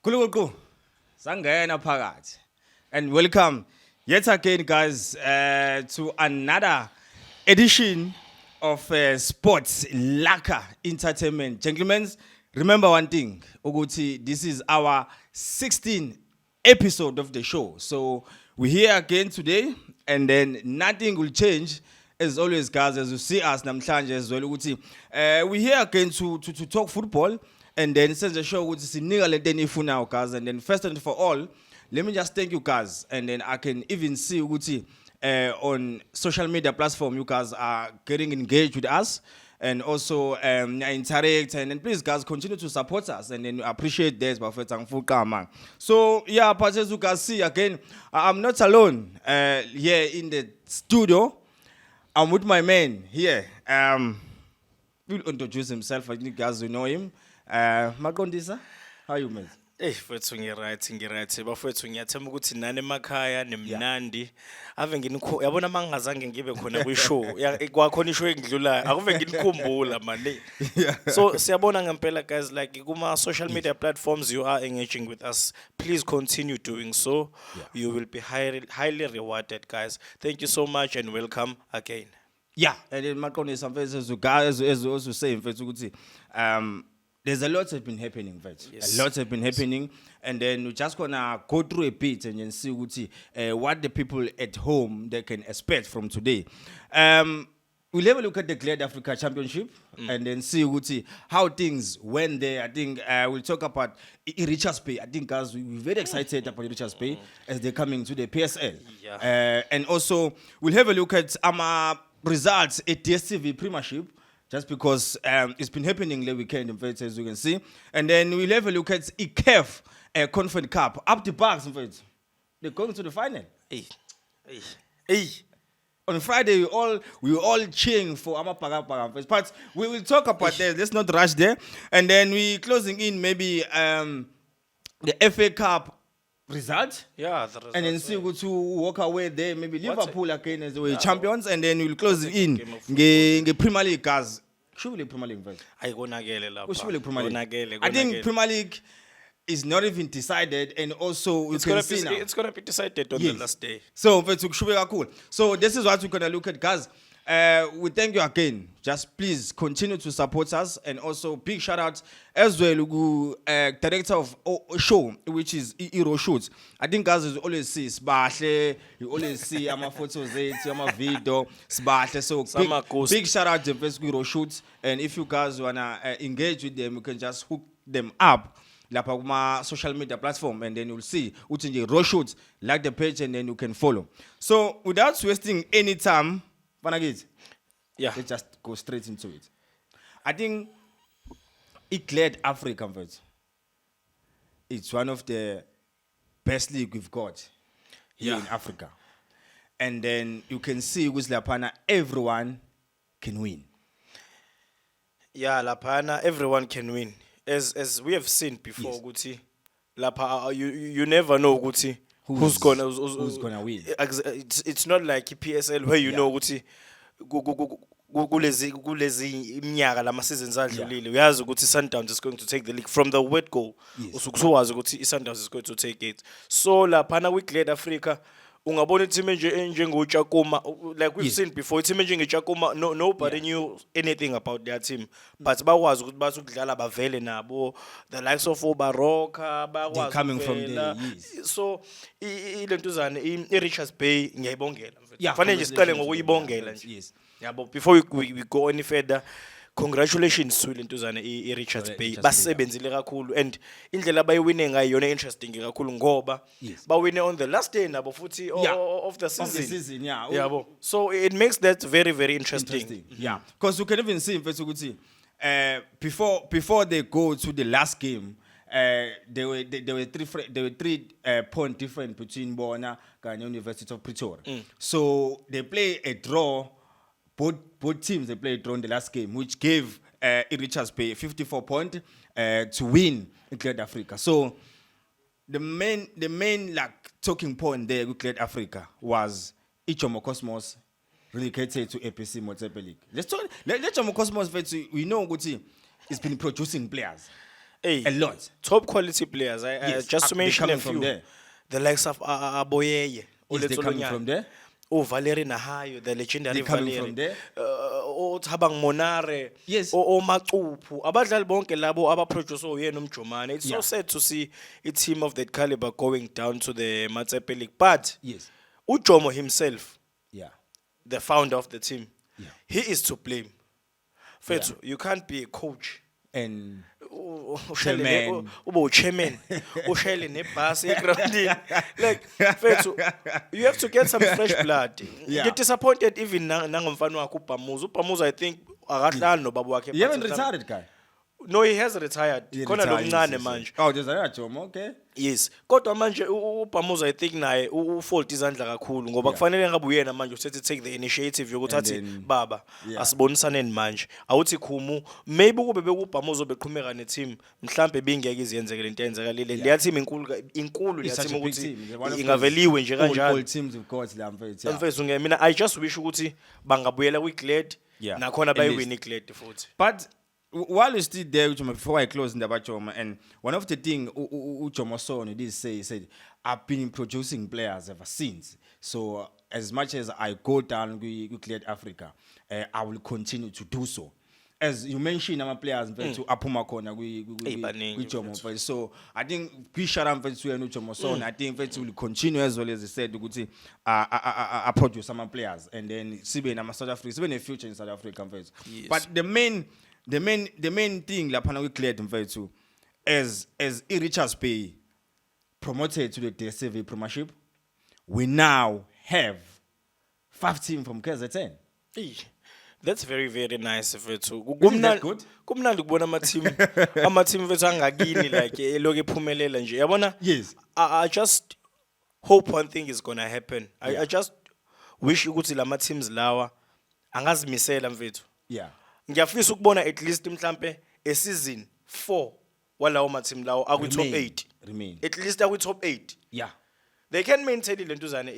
Kuluku, sangena phakathi. And welcome yet again, guys, to another edition of Sports Lekker Entertainment. Gentlemen, remember one thing, Uguti, this is our 16th episode of the show. So we're here again today, and then nothing will change. As always, guys, as you see us, namhlanje as well, Uguti, we're here again to talk football. And then since the show is now, guys, and then first and for all, let me just thank you guys. And then I can even see Uguti on social media platform, you guys are getting engaged with us and also interact. And then please, guys, continue to support us. And then appreciate this. So yeah, but as you guys see again, I'm not alone here in the studio. I'm with my man here. He'll introduce himself. I think you guys will know him. Makondisa, how are you, man? Mfethu ngiright bafethu ngiyathemba ukuthi nani emakhaya nemnandi ave yabona mangazange ngibe khona kwishow kwakhona ishow engidlulayo akuve nginikhumbula manje so siyabona ngempela guys, like kuma social media platforms you are engaging with us, please continue doing so. You will be highly rewarded, guys. Thank you so much and welcome again. Yeah, and then Makondisa, as you guys as also say, there's a lot has been happening, right? Yes. A lot has been happening, and then we're just gonna go through a bit and then see what the people at home they can expect from today. We'll have a look at the Glad Africa Championship and then see how things went there. I think we'll talk about Richards Bay. I think guys, we're very excited about Richards Bay as they're coming to the PSL. Yeah. And also we'll have a look at our results at DSTV Premiership. Just because it's been happening the weekend, in fact, as you can see. And then we'll have a look at CAF Conference Cup. Up the Bucks, in fact. They're going to the final. Hey. On Friday, we were all cheering for Amapaga. But we will talk about that. Let's not rush there. And then we closing in maybe the FA Cup result. Yeah, the result. And then see to walk away there. Maybe Liverpool again as the champions. And then we'll close it in the Premier League, guys. Surely Premier League first. Surely Premier League. I think Premier League is not even decided, and also it's gonna be decided on the last day. So cool. So this is what we're gonna look at, guys. We thank you again. Just please continue to support us, and also big shout out as well to director of show, which is Hero Shoots. I think guys, you always see Sbahle, you always see ama photos, ama video, Sbahle. So big shout out to Hero Shoots, and if you guys wanna engage with them, you can just hook them up. Social media platform, and then you'll see Utinji Hero Shoots, like the page, and then you can follow. So without wasting any time. Yeah. Let's just go straight into it. I think it led Africa. It's one of the best league we've got here in Africa. And then you can see with Lapana, everyone can win. Yeah, Lapana, everyone can win. As we have seen before, Guti, Lapa, you never know, Guti. Who's gonna win? It's not like PSL where you know ukuthi kulezi iminyaka lama seasons adlulile uyazi ukuthi Sundowns is going to take the league from the word go. Usukuwazi ukuthi Sundowns is going to take it. So lapha we Glad Africa ungabona team enjengoChakuma, like we've seen before, team enjengoChakuma, nobody knew anything about their team, but bakwazi ukuthi basukudlala bavele nabo, the likes of Obaroka bakwazi coming from there. So ilentuzana Richards Bay ngiyayibongela mfethu kufanele nje siqale ngokuyibongela nje yabo before we go any further. Congratulations to lentuzana Richards Bay, basebenzile kakhulu, and indlela abayiwine ngayo yona interesting kakhulu ngoba bawine on the last day nabo futhi of the season. Yabo, so it makes that very very interesting. Yeah, because you can even see mfethu ukuthi before they go to the last game, there were 3 point difference between Bona and University of Pretoria. So they play a draw. Both teams they played draw in the last game, which gave Richards Bay 54 points to win in Glad Africa. So the main like talking point there with Glad Africa was Ichomo Cosmos relegated to APC Motsepe League. Let's talk. Let Ichomo Cosmos, we know Guti, it's been producing players. Hey, a lot. top quality players. Yes, Just to they're mention coming a from few, there. the likes of Aboyeye. Yes, they're coming from there. Valeri Nahayo, the legendary They're coming Valeri. from there. Tabang Monare. Yes. Machupu. Abadlali bonke labo abaproduce oyena umjomane. It's so Yeah. sad to see a team of that caliber going down to the Matsepe League. But Yes. Ujomo himself, Yeah. the founder of the team, Yeah. he is to blame. Fethu, you can't be a coach. And Chairman. Chairman. Ushele nebhasi egroundini. Like, fethu, you have to get some fresh blood. Yeah. Get disappointed even nangomfana wakho uBhamuza. uBhamuza I think akadlali nobaba wakhe. you haven't retired, guy. No, he has retired. He Khona lo retired, mncane yes. manje. Oh, there's a Jomo, okay. Yes. Kodwa manje uBhamuza I think naye ufault izandla kakhulu ngoba kufanele ngabe uyena manje usethi take the initiative yokuthi And athi then- baba Yeah. asibonisane manje. Awuthi khumu maybe kube bekuBhamuza beqhumeka neteam mhlambe bingeke iziyenzeke lento yenzakalile. Leya team inkulu leya It's such team a big ukuthi team. One of ingaveliwe nje those kanjalo. all teams we've got la mfethu. Yeah. Mfethu mina I just wish ukuthi bangabuyela kwiGlad Yeah. nakhona At bayiwin least. iGlad futhi. But while you still there, Ujoma, before I close in the Bachoma, and one of the things Ujoma saw, he did say, he said, I've been producing players ever since. So as much as I go down with Clear Africa, I will continue to do so. As you mentioned, I'm a players to Apuma Kona baningi, with Jomo. So I think Pisharam Vetsu and Ujomo son, I think Vetsu will continue as well as he said to I produce some players and then Sibe and South Africa, even a future in South Africa. Yes. But the main thing la phana we cleared mfethu as Richards Bay promoted to the DSV Premiership, we now have 5 teams from KZN. That's very very nice mfethu. Isn't that good? Kumnandi ukubona ama-team mfethu angakini like eloku ephumelela nje. Yabona? Yes. I just hope one thing is gonna happen. I just wish ukuthi lama teams lawa angazimisela mfethu. Yeah. Ngiyafisa ukubona at least mhlambe a season 4 walawo ma team lawo akwi top 8. Remain. At least akwi top 8. Yeah. They can maintain lento zane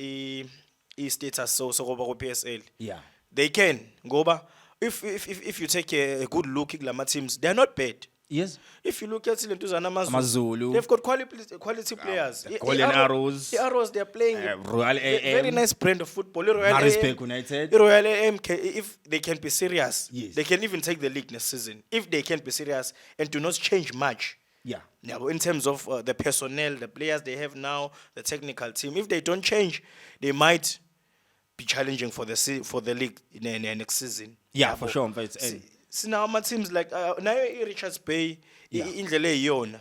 I status so ngoba ku PSL. Yeah. They can ngoba if you take a good look at lama teams, they are not bad. Yes. If you look at lento zana Amazulu. they've got quality players. The Golden Arrows. The Arrows they are playing Royal very AM. nice brand of football. Royal Marisburg AM, United. Royal AM if they can be serious, Yes. they can even take the league next season. If they can be serious and do not change much. Yeah. Now, in terms of the personnel, the players they have now, the technical team, if they don't change, they might be challenging for the league in next season. Yeah, for sure. Mfethu. See now, my teams like now Richards Bay, Yeah. indlela eyona.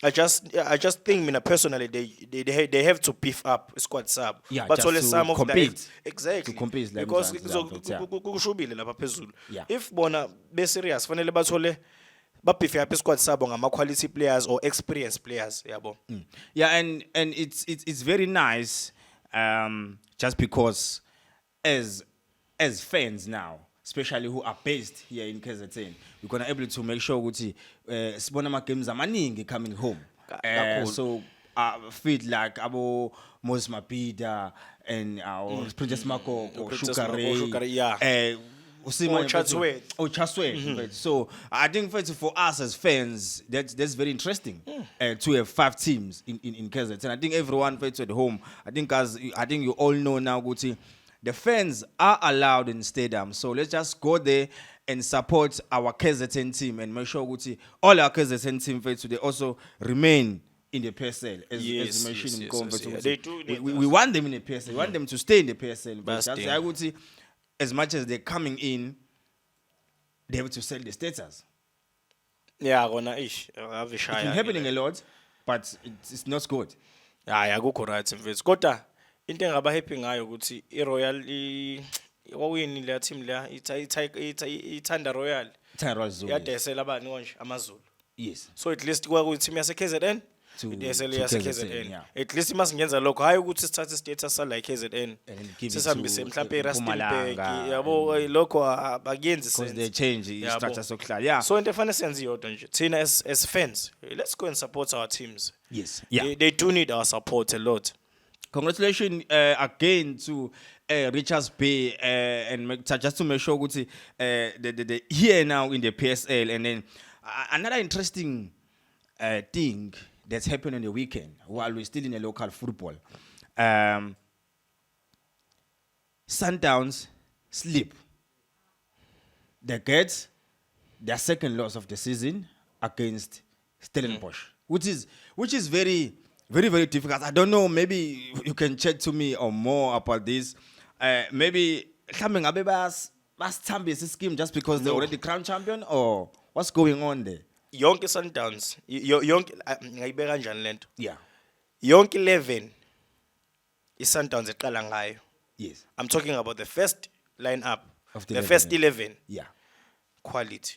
I just think, mina personally, they have to beef up squad sub. Yeah, but just only to some of compete. that exactly To compete, like because Mzansi, yeah. kushubile lapha phezulu. Yeah. If bona be serious, fanele bathole ba beef up squad sub ngama quality players or experienced players, yabo. Yeah, and it's very nice, just because as fans now, especially who are based here in KZN, we're gonna able to make sure ukuthi sibona ama games amaningi coming home. So feel like abo Moses Mabhida and our Princess Marco or Princess Sugar Marco, Ray, Sugar Ray, yeah. Chaswet. So I think for us as fans, that's very interesting to have 5 teams in KZN. I think everyone at home, I think you all know now, Guti, the fans are allowed in stadium. So let's just go there and support our KZN team and make sure Guti, all our KZN team they also remain in the PSL. As you mentioned, yes. They do need we want them in the PSL. We want them to stay in the PSL. But Best thing. I would say, as much as they're coming in, they have to sell the status. Yeah, gonna ish. It's been happening a lot, but it's not good. Yeah, akukho right mfethu. Kodwa into engaba happy ngayo ukuthi iRoyal wawini le team la ithanda Royal. Tyrell Zulu. Yadesela abani konje AmaZulu. Yes. So at least kwa team yase KZN To idesela KZN, yase KZN. yeah. At least masingenza lokho hayi ukuthi sithathe status sa like KZN. And then give it Sisambise to mhlambe eRustenburg Mpumalanga yabo lokho abayenzi because they sense. change the Yabo. structure so clear. Yeah. So into efana senze yodwa nje. Thina as fans, let's go and support our teams. Yes. Yeah. They do need our support a lot. Congratulations again to Richards Bay and just to make sure Guti the here now in the PSL, and then another interesting thing that's happened on the weekend while we're still in a local football. Sundowns sleep. They get their second loss of the season against Stellenbosch, which is very, very, very difficult. I don't know, maybe you can chat to me or more about this. Maybe coming up Bas scheme just because they're already crown champion, or what's going on there? Yonke Sundowns, yonke ngayibeka kanjani lento? Yeah. Yonke 11 iSundowns eqala ngayo. Yes. I'm talking about the first lineup Of the 11, first 11 Yeah. quality.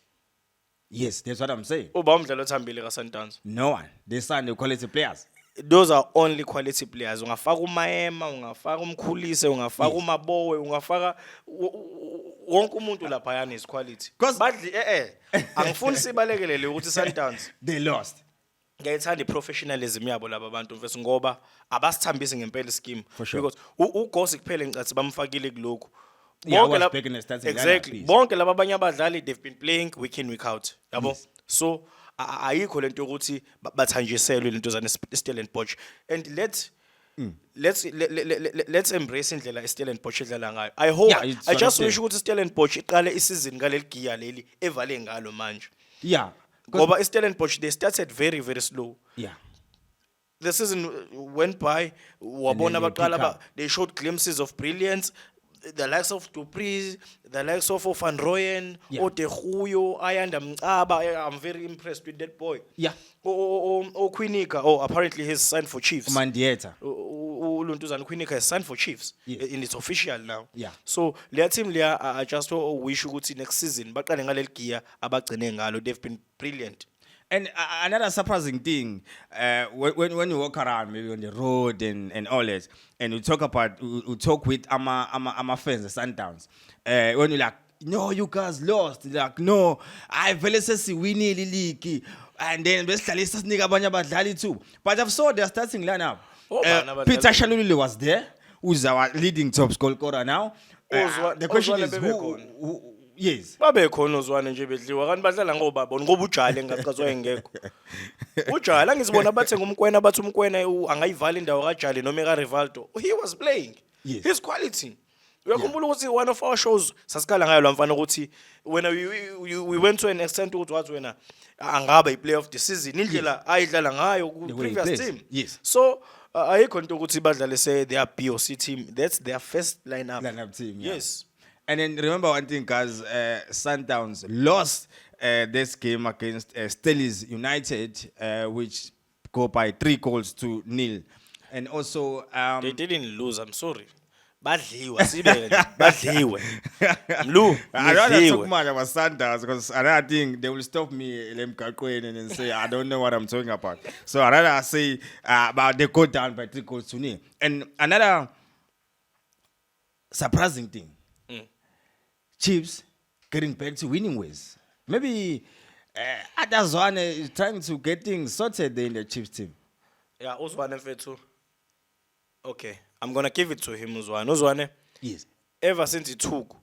Yes, that's what I'm saying. Uba umdlalo othambile kaSundowns. No one. They signed the quality players. Those are only quality players. Ungafaka uMaema, ungafaka uMkhulise, ungafaka uMabowe, ungafaka wonke umuntu lapha yana is quality. Badli angifuni sibalekelele ukuthi Sundowns They lost. ngiyayithanda iprofessionalism yabo laba bantu mfethu ngoba abasithambisi ngempela ischeme For sure. because uGosi kuphela ngicathi bamfakile kuloko. Yeah, I Bonke was lab- back in the starting Exactly. lineup, please. Bonke laba abanye abadlali they've been playing week in week out. Yabo. Yes. So ayikho lento ukuthi bathanjiselwe lento zane Stellenbosch and let's embrace indlela Stellenbosch edlala ngayo. I hope Yeah, it's I just what I'm wish ukuthi Stellenbosch iqale isizini ngaleli gear leli evale ngalo manje. Yeah. Ngoba Stellenbosch they started very very slow. Yeah. The season went by, wabona they baqala pick up. they showed glimpses of brilliance. The likes of Dupree, the likes of Van Rooyen, Yeah. Otehuyo, Ayanda Mcaba. I'm very impressed with that boy. Yeah. Quinika, apparently he's signed for Chiefs. Mandieta. Luntuzana Quinika has signed for Chiefs. Yes. And it's official now. Yeah. So their team there, I just wish ukuthi next season, baqale ngaleli gear abagcine ngalo. They've been brilliant. And another surprising thing, when you walk around, maybe on the road and all that, and we talk with our fans, the Sundowns, when you're like, no, you guys lost. Like, no, I feel we need league. And then basically, too. But I've saw their starting lineup. Peter Shalulile was there, who's our leading top scorer now. The question is, who yes. Babe khona uzwane nje bedliwa kanti badlala ngoba ngoba ujale ngacazwa engekho. Ujale angizibona bathe ngumkwena bathi umkwena angayivala indawo kaJale noma ka Rivaldo. He was playing. Yes. His quality. Uyakhumbula ukuthi one of our shows sasikala ngayo lamfana ukuthi when we went to an extent ukuthi wathi wena angaba iplayer of the season indlela ayidlala ngayo ku The way he previous plays. team. Yes. So ayikho into ukuthi badlale say their B or C team. That's their first lineup. Lineup team. Yeah. Yes. And then remember one thing, guys, Sundowns lost this game against Stellis United, which go by 3-0. And also, They didn't lose, I'm sorry. Badliwa sibe badliwe. Mlu, I don't talk badliwe. much about Sundowns because I think they will stop me and say I don't know what I'm talking about. So I rather say about they go down by 3-0. And another surprising thing. Chiefs getting back to winning ways. Maybe Adazwane is trying to get things sorted there in the Chiefs team. Yeah, Uzwane mfethu. Okay, I'm going to give it to him Uzwane. Uzwane, Yes. ever since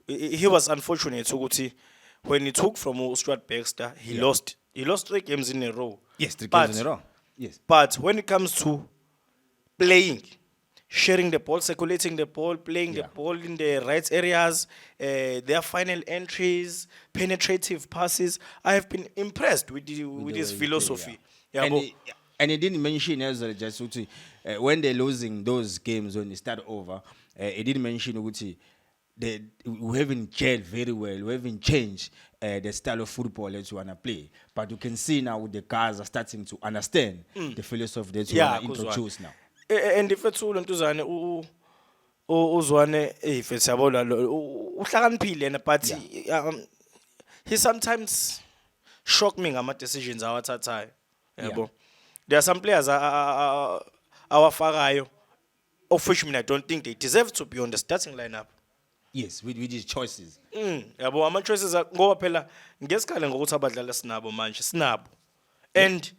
he was unfortunate ukuthi when he took from Stuart Baxter, he lost 3 games in a row. Yes, 3 games in a row. Yes. But when it comes to playing, sharing the ball, circulating the ball, playing the ball in the right areas, their final entries, penetrative passes, I have been impressed with his philosophy. Yeah, And he didn't mention as well, just when they're losing those games when they start over, he didn't mention we haven't gelled very well, we haven't changed the style of football that you want to play. But you can see now the guys are starting to understand the philosophy that you want to introduce now. And if it's all Ntuzane Uzwane if it's about uhlakaniphile yena but he sometimes shock me ngama decisions awathathayo yabo. There are some players awafakayo of which I don't think they deserve to be on the starting lineup. Yes, with his choices. Yabo ama choices ngoba phela ngesikhala ngokuthi abadlala sinabo manje sinabo. And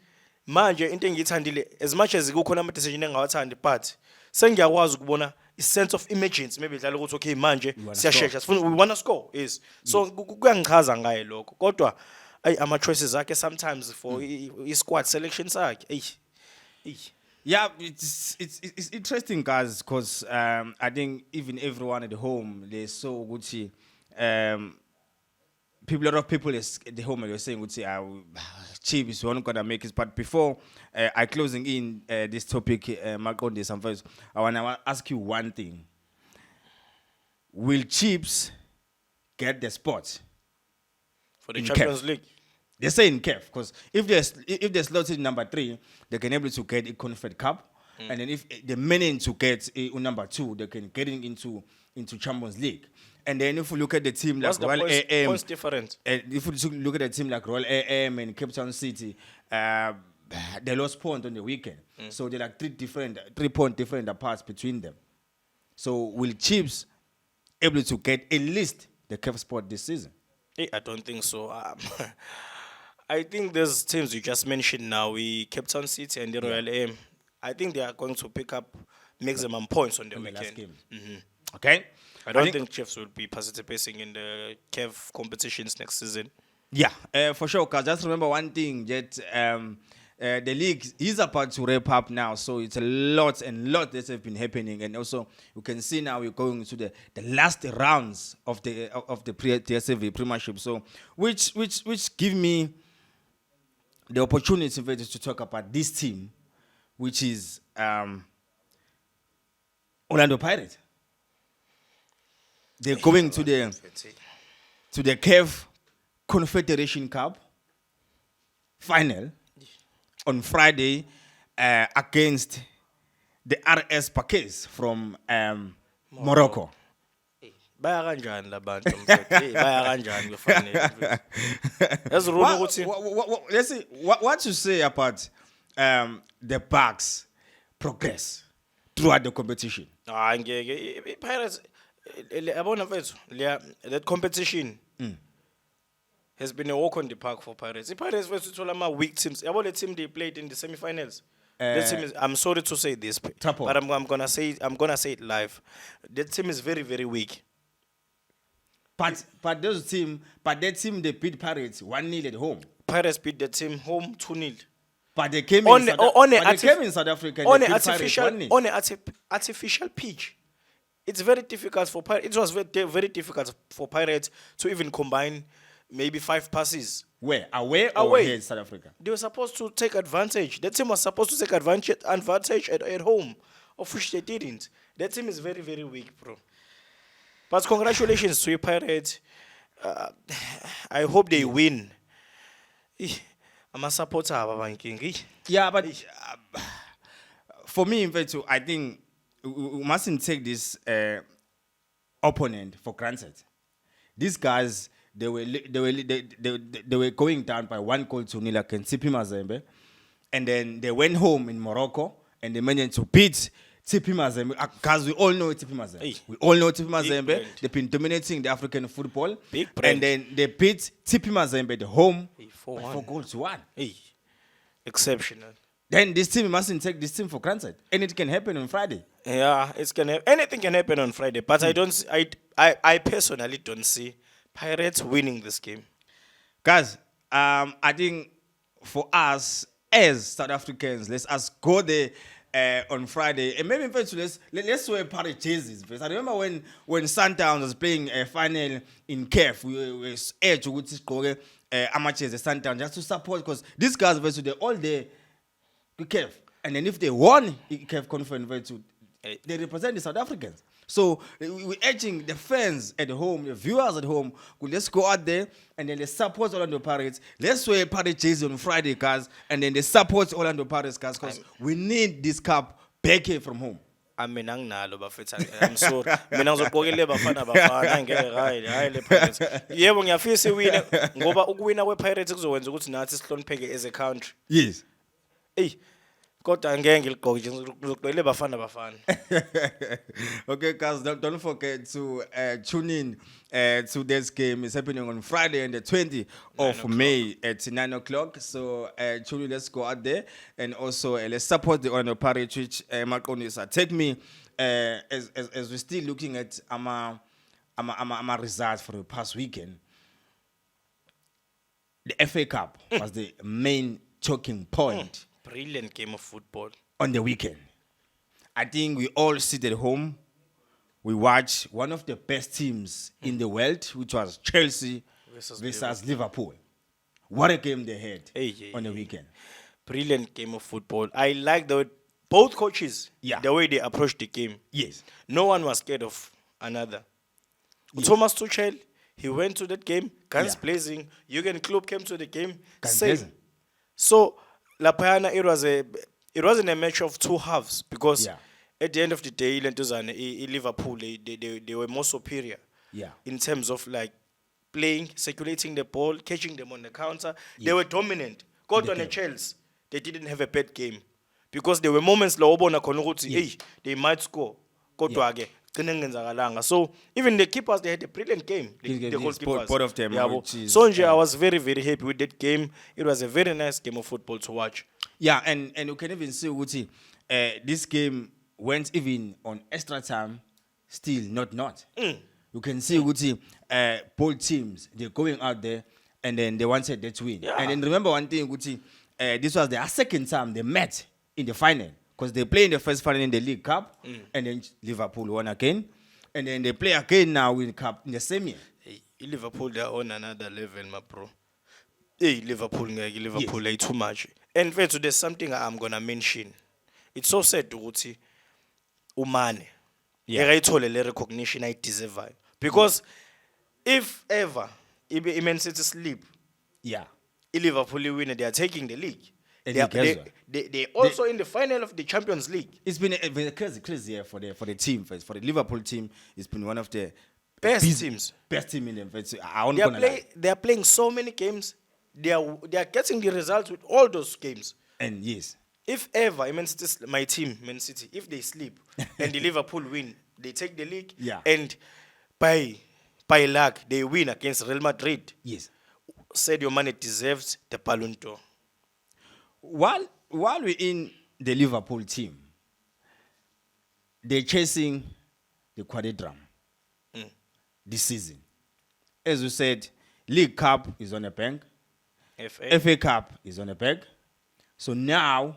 manje into engiyithandile as much as kukhona ama decision engawathandi but sengiyakwazi ukubona a sense of emergency maybe dlala ukuthi okay manje siyashesha we want to score yes so kuyangichaza ngaye lokho kodwa ama choices zakhe sometimes for squad selection sakhe. Ey. Yeah, it's interesting, guys, because I think even everyone at home they saw Gucci. A lot of people is at the home are saying, "Gucci, cheap is one gonna make it." But before I closing in this topic, Mark on this and first, I wanna ask you one thing: will Chiefs get the spot For the in Champions CAF? League. They say in CAF because if they're slotted number 3, they can able to get a Confed Cup, and then if they're meaning to get a number 2, they can get into Champions League. And then if we look at the team What's like the Royal AM, points difference? if we look at the team like Royal AM and Cape Town City, they lost point on the weekend, so they're like 3-point different apart between them. So will Chiefs able to get at least the CAF spot this season? I don't think so. I think those teams you just mentioned now, we Cape Town City and the Royal AM, I think they are going to pick up maximum points on the On the last weekend. game. Okay. I don't think Chiefs will be participating in the CAF competitions next season. Yeah, for sure. Cause just remember one thing that the league is about to wrap up now, so it's a lot that have been happening, and also you can see now we're going to the last rounds of the TSV Premiership. So which give me the opportunity to talk about this team, which is Orlando Pirates. They're going to the CAF Confederation Cup final on Friday against the RS Paquets from Morocco. Baya kanjani labantu mfethu? Baya kanjani kufanele? Yazi Rune ukuthi Let's see what you say about the Bucks' progress throughout the competition. ngeke Pirates yabona mfethu that competition has been a walk on the park for Pirates. The Pirates versus Tolama weak teams. Yabona the team they played in the semi-finals. That team is, I'm sorry to say this, but I'm gonna say it live. That team is very, very weak. But that team they beat Pirates 1-0 at home. Pirates beat the team home 2-0. But they came in South Africa. On an artificial pitch. It's very difficult for Pirates. It was very difficult for Pirates to even combine maybe 5 passes. Where? Away or here in South Africa? They were supposed to take advantage. The team was supposed to take advantage at home, of which they didn't. That team is very, very weak, bro. But congratulations to your Pirates. I hope they win. I'm a supporter of Banking. Yeah, but for me, in fact, I think we mustn't take this opponent for granted. These guys, they were going down by 1-0 against TP Mazembe, and then they went home in Morocco and they managed to beat TP Mazembe, because we all know TP Mazembe. We all know TP Mazembe. They've been dominating the African football, and then they beat TP Mazembe at home by 4-1. Exceptional. Then this team mustn't take this team for granted. Anything can happen on Friday. Yeah, anything can happen on Friday. But I personally don't see Pirates winning this game. Guys, I think for us as South Africans, let's us go there on Friday. And maybe in fact, let's wear Pirate jerseys. I remember when Sundowns was playing a final in CAF, we were urged to go amateurs at Sundowns just to support, because these guys versus they're all there to CAF. And then if they won CAF conference, they represent the South Africans. So we're urging the fans at home, the viewers at home, let's go out there and then let's support Orlando Pirates. Let's wear Pirate jerseys on Friday, guys, and then they support Orlando Pirates, guys, because we need this cup back here from home. I'm sorry. Mina ngizogqokele bafana ngeke le Pirates. Yebo ngiyafisa iwina ngoba ukuwina kwePirates kuzokwenza ukuthi nathi sihlonipheke as a country. Yes. Kodwa ngeke ngiligqoke nje ngizogqokele bafana. Okay, guys, don't forget to tune in to this game. It's happening on Friday, on the 20th of May at 9 o'clock. So, truly, let's go out there and also let's support the Orlando Pirates, which Marconis take me as we're still looking at our, results for the past weekend. the FA Cup was the main talking point Brilliant game of football. on the weekend. I think we all sit at home. We watch one of the best teams in the world, which was Chelsea versus Liverpool. What a game they had on the weekend. Brilliant game of football. I like both coaches, Yeah. the way they approached the game. Yes. No one was scared of another. Thomas Tuchel, he went to that game, guns Yeah. blazing. Jurgen Klopp came to the game, Guns same. blazing. So La Payana, it wasn't a match of two halves because Yeah. at the end of the day, Liverpool they were more superior. Yeah. In terms of like playing, circulating the ball, catching them on the counter. They Yes. were dominant. Got on the Chelsea, they didn't have a bad game because there were moments la ubona khona ukuthi hey they might score. Kodwa ke gcine kungenzakalanga. So even the keepers they had a brilliant game. The Yes, goalkeepers. both of them, Yabo. which is, So nje I was very very happy with that game. It was a very nice game of football to watch. Yeah, and you can even see Uti, this game went even on extra time, still not. You can see Uti, both teams, they're going out there and then they wanted that win. Yeah. And then remember one thing, Uti, this was their second time they met in the final because they play in the first final in the League Cup and then Liverpool won again. And then they play again now in the Cup in the same year. Hey, Liverpool they're on another level, my bro. Hey, Liverpool like too much. And first, there's something I'm gonna mention. It's so sad ukuthi Umane. Yeah. Ekayithole le recognition I deserve. Because if ever Man City sleep, Yeah. Liverpool win, they are taking the league. And They are the guys they also in the final of the Champions League. It's been a very crazy year for the team. For the Liverpool team, it's been one of the Best teams. Best team in the. I won't They are gonna lie. they are playing so many games. They are getting the results with all those games. And yes, If ever Man City, my team, Man City, if they sleep and the Liverpool win, they take the league. Yeah. And by luck, they win against Real Madrid. yes. Sadio Mane deserves the Ballon d'Or. While we're in the Liverpool team, they're chasing the quadrum this season. As you said, League Cup is on the bank, FA Cup is on the bank. So now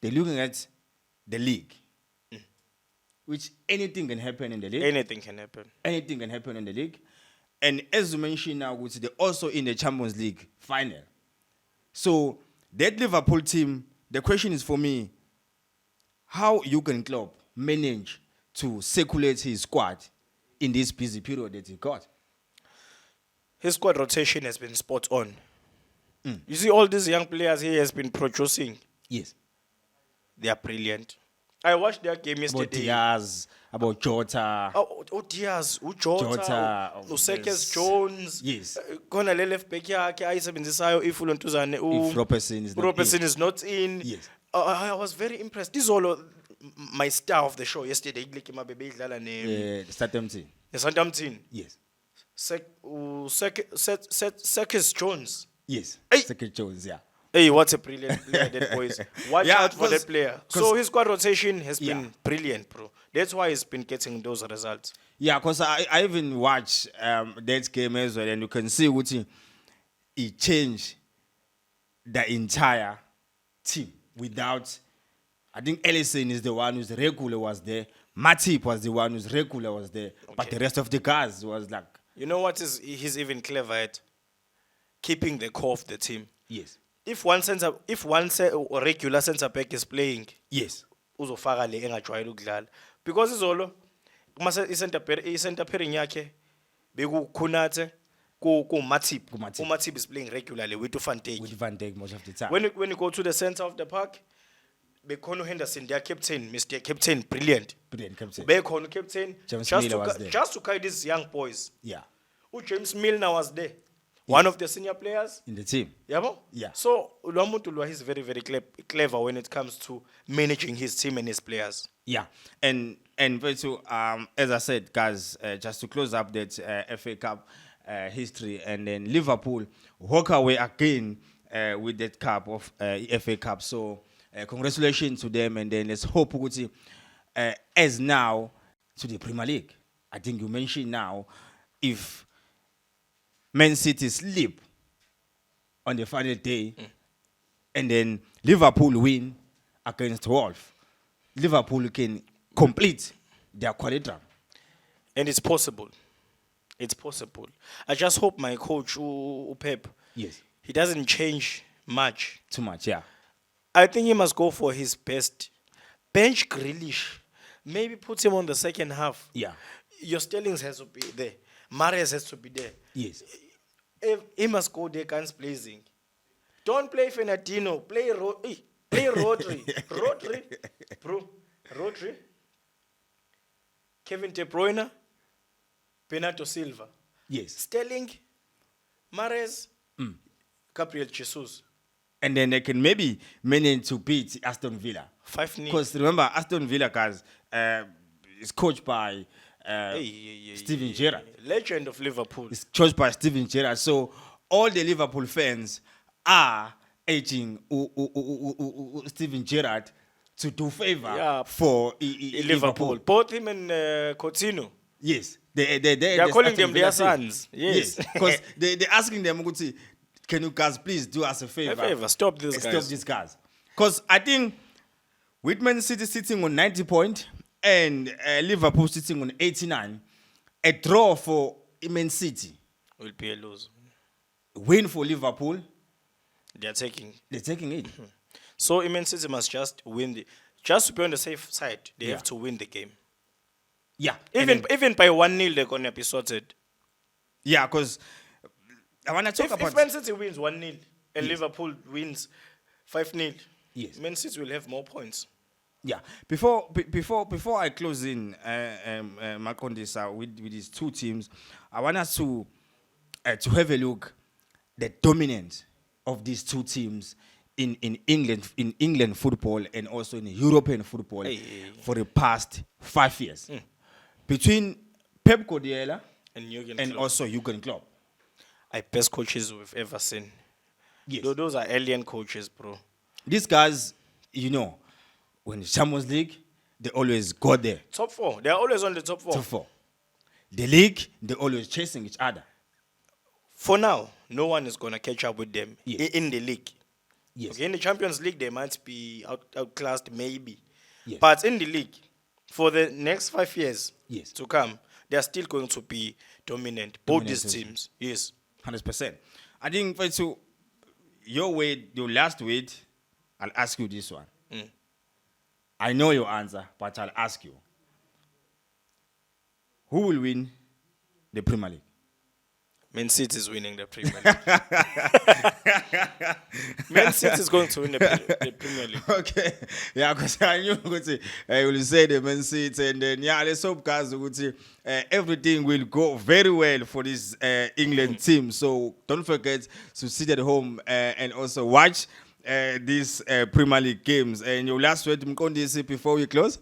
they're looking at the league, which anything can happen in the league. Anything can happen. Anything can happen in the league. And as you mentioned now, they're also in the Champions League final. So that Liverpool team, the question is for me, how Jurgen Klopp manage to circulate his squad in this busy period that he got? His squad rotation has been spot on. You see all these young players he has been producing. Yes. They are brilliant. I watched their game About yesterday. Diaz, about Jota. Oh Diaz, Jota, Jota, Sekes yes. Jones. Yes. Khona le left back yakhe ayisebenzisayo if ulontuzane If Robertson is not Robertson is not in. Yes. I was very impressed. This is all my star of the show yesterday. Like my baby idlala Statham. Southampton. Yes. Sekes Jones. Yes. Hey. Second Jones, yeah. Hey, what a brilliant player that boys. Watch Yeah, out for that player. So his squad rotation has Yeah. been brilliant, bro. That's why he's been getting those results. Yeah, because I even watched that game as well, and you can see what he changed the entire team without. I think Ellison is the one who's regular was there. Matip was the one who's regular was there, but the rest of the guys was like You know what is he's even clever at? Keeping the core of the team. yes, If one regular centre back is playing, yes, uzofaka le engajwayele ukudlala. Because izolo mase i-center pairing yakhe bekukhunathe ku Matip. Matip. Matip is playing regularly with Van Dijk. with Van Dijk most of the time. When you go to the center of the park, Bekono Henderson, their captain, Mr. Captain, brilliant. Brilliant captain. Bekono captain, James just Miller to was there. just to guide these young boys. Yeah, James Milner was there, one of the senior players. in the team. Yabo? Yeah. So Uluwamuntu is very very clever when it comes to managing his team and his players. Yeah, and to as I said, guys, just to close up that FA Cup history, and then Liverpool walk away again with that cup of FA Cup. So congratulations to them, and then let's hope ukuthi, as now to the Premier League. I think you mentioned now if Man City sleep, on the final day, and then Liverpool win against Wolves, Liverpool can complete their quadrigram. And it's possible. It's possible. I just hope my coach, Pep, Yes. he doesn't change much. Too much, yeah. I think he must go for his best. Bench Grealish. Maybe put him on the second half. Yeah. Your Sterlings has to be there. Mahrez has to be there. Yes. He must go there guns blazing. Don't play Fernandinho. Play Rodri. Rodri. Bro. Rodri. Kevin De Bruyne. Bernardo Silva. Yes. Sterling. Mahrez. Gabriel Jesus. And then they can maybe manage to beat Aston Villa. 5-0. Because remember, Aston Villa, guys, is coached by Steven Gerrard. Legend of Liverpool. It's coached by Steven Gerrard. So all the Liverpool fans are urging Steven Gerrard to do favor for Liverpool. Both him and Coutinho. Yes. They are calling them their sons. Yes. Because they're asking them, can you guys please do us a favor? Stop these guys. Stop these guys. Because I think with Man City sitting on 90 points and Liverpool sitting on 89, a draw for Man City Will be a lose. win for Liverpool, They're taking. it. So Man City must just win just to be on the safe side. They have to win the game. Yeah. and Even by 1-0, they're gonna be sorted. yeah, because I want to talk If about... Man City wins 1-0 and Liverpool wins 5-0, Yes. Man City will have more points. Yeah. Before I close in, Makondisa, with these two teams, I want us to have a look the dominance of these two teams in England football and also in European football for the past 5 years. Between Pep Guardiola And Jurgen and Klopp. also Jurgen Klopp. Best coaches we've ever seen. Yes. Those are alien coaches, bro. These guys, when Champions League, they always go there. Top 4. They're always on the top 4. Top 4. The league, they always chasing each other. For now, no one is going to catch up with them in the league. Yes. Okay, in the Champions League, they might be outclassed, maybe. Yes. But in the league, for the next 5 years Yes. to come, they are still going to be dominant. Both these Dominant, teams. Yes. 100%. I think, to your last weight, I'll ask you this one. I know your answer, but I'll ask you. Who will win the Premier League? Man City is winning the Premier League. Man City is going to win the Premier League. Okay. Yeah, because I knew I will say the Man City, and then let's hope guys everything will go very well for this England team. So don't forget to sit at home and also watch these Premier League games. And your last word, Mkondisi, before we close?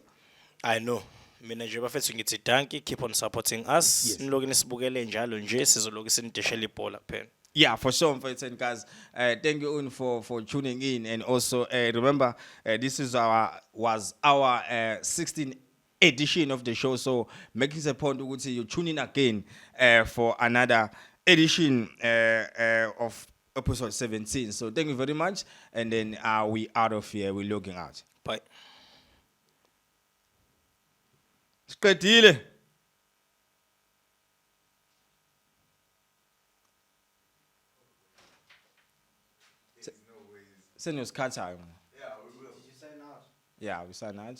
I know. Mina nje bafethu ngithi danki, keep on supporting us. Yes. Niloku nisibukele njalo nje sizoloku sinideshela ibhola kuphela. Yeah, for sure, guys. Thank you for tuning in, and also remember this was our 16th edition of the show. So making the point to you tune in again for another edition of episode 17. So thank you very much, and then we out of here. We're logging out. Bye. Siqedile. Send us cut time. Yeah, we will. Did you sign out? Yeah, we sign out.